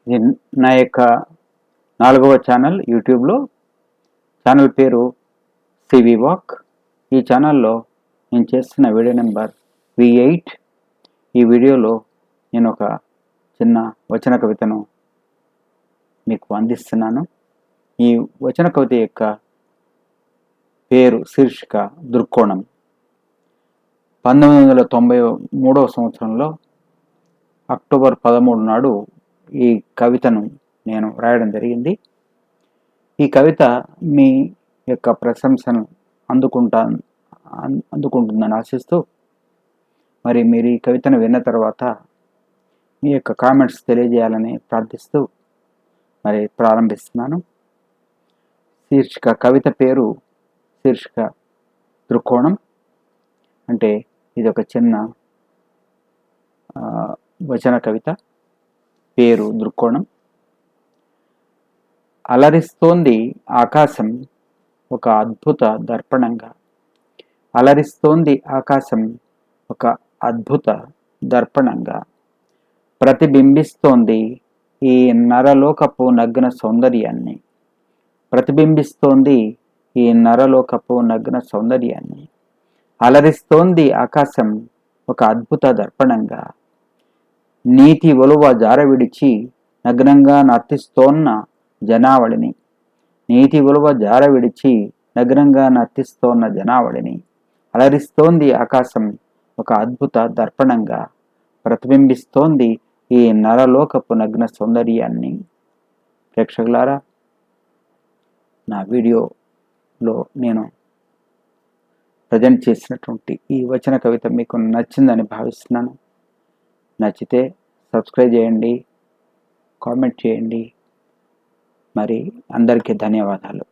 ఇది నా యొక్క 4వ ఛానల్ యూట్యూబ్లో. ఛానల్ పేరు సివి వాక్. ఈ ఛానల్లో నేను చేస్తున్న వీడియో నెంబర్ V8. ఈ వీడియోలో నేను ఒక చిన్న వచన కవితను మీకు అందిస్తున్నాను. ఈ వచన కవిత యొక్క పేరు శీర్షిక దృక్కోణం. 1993వ సంవత్సరంలో అక్టోబర్ 13 నాడు ఈ కవితను నేను రాయడం జరిగింది. ఈ కవిత మీ యొక్క ప్రశంసను అందుకుంటుందని ఆశిస్తూ, మరి మీరు ఈ కవితను విన్న తర్వాత మీ యొక్క కామెంట్స్ తెలియజేయాలని ప్రార్థిస్తూ మరి ప్రారంభిస్తున్నాను. కవిత పేరు శీర్షిక దృక్కోణం. అంటే ఇది ఒక చిన్న వచన కవిత. పేరు దృక్కోణం. అలరిస్తోంది ఆకాశం ఒక అద్భుత దర్పణంగా. అలరిస్తోంది ఆకాశం ఒక అద్భుత దర్పణంగా. ప్రతిబింబిస్తోంది ఈ నరలోకపు నగ్న సౌందర్యాన్ని. ప్రతిబింబిస్తోంది ఈ నరలోకపు నగ్న సౌందర్యాన్ని. అలరిస్తోంది ఆకాశం ఒక అద్భుత దర్పణంగా. నీతి ఒలువ జారవిడిచి నగ్నంగా నర్తిస్తోన్న జనావళిని. నీతి ఒలువ జారవిడిచి నగ్నంగా నర్తిస్తోన్న జనావళిని. అలరిస్తోంది ఆకాశం ఒక అద్భుత దర్పణంగా. ప్రతిబింబిస్తోంది ఈ నరలోకపు నగ్న సౌందర్యాన్ని. ప్రేక్షకులారా, నా వీడియోలో నేను ప్రజెంట్ చేసినటువంటి ఈ వచన కవిత మీకు నచ్చిందని భావిస్తున్నాను. నచ్చితే సబ్స్క్రైబ్ చేయండి, కామెంట్ చేయండి. మరి అందరికీ ధన్యవాదాలు.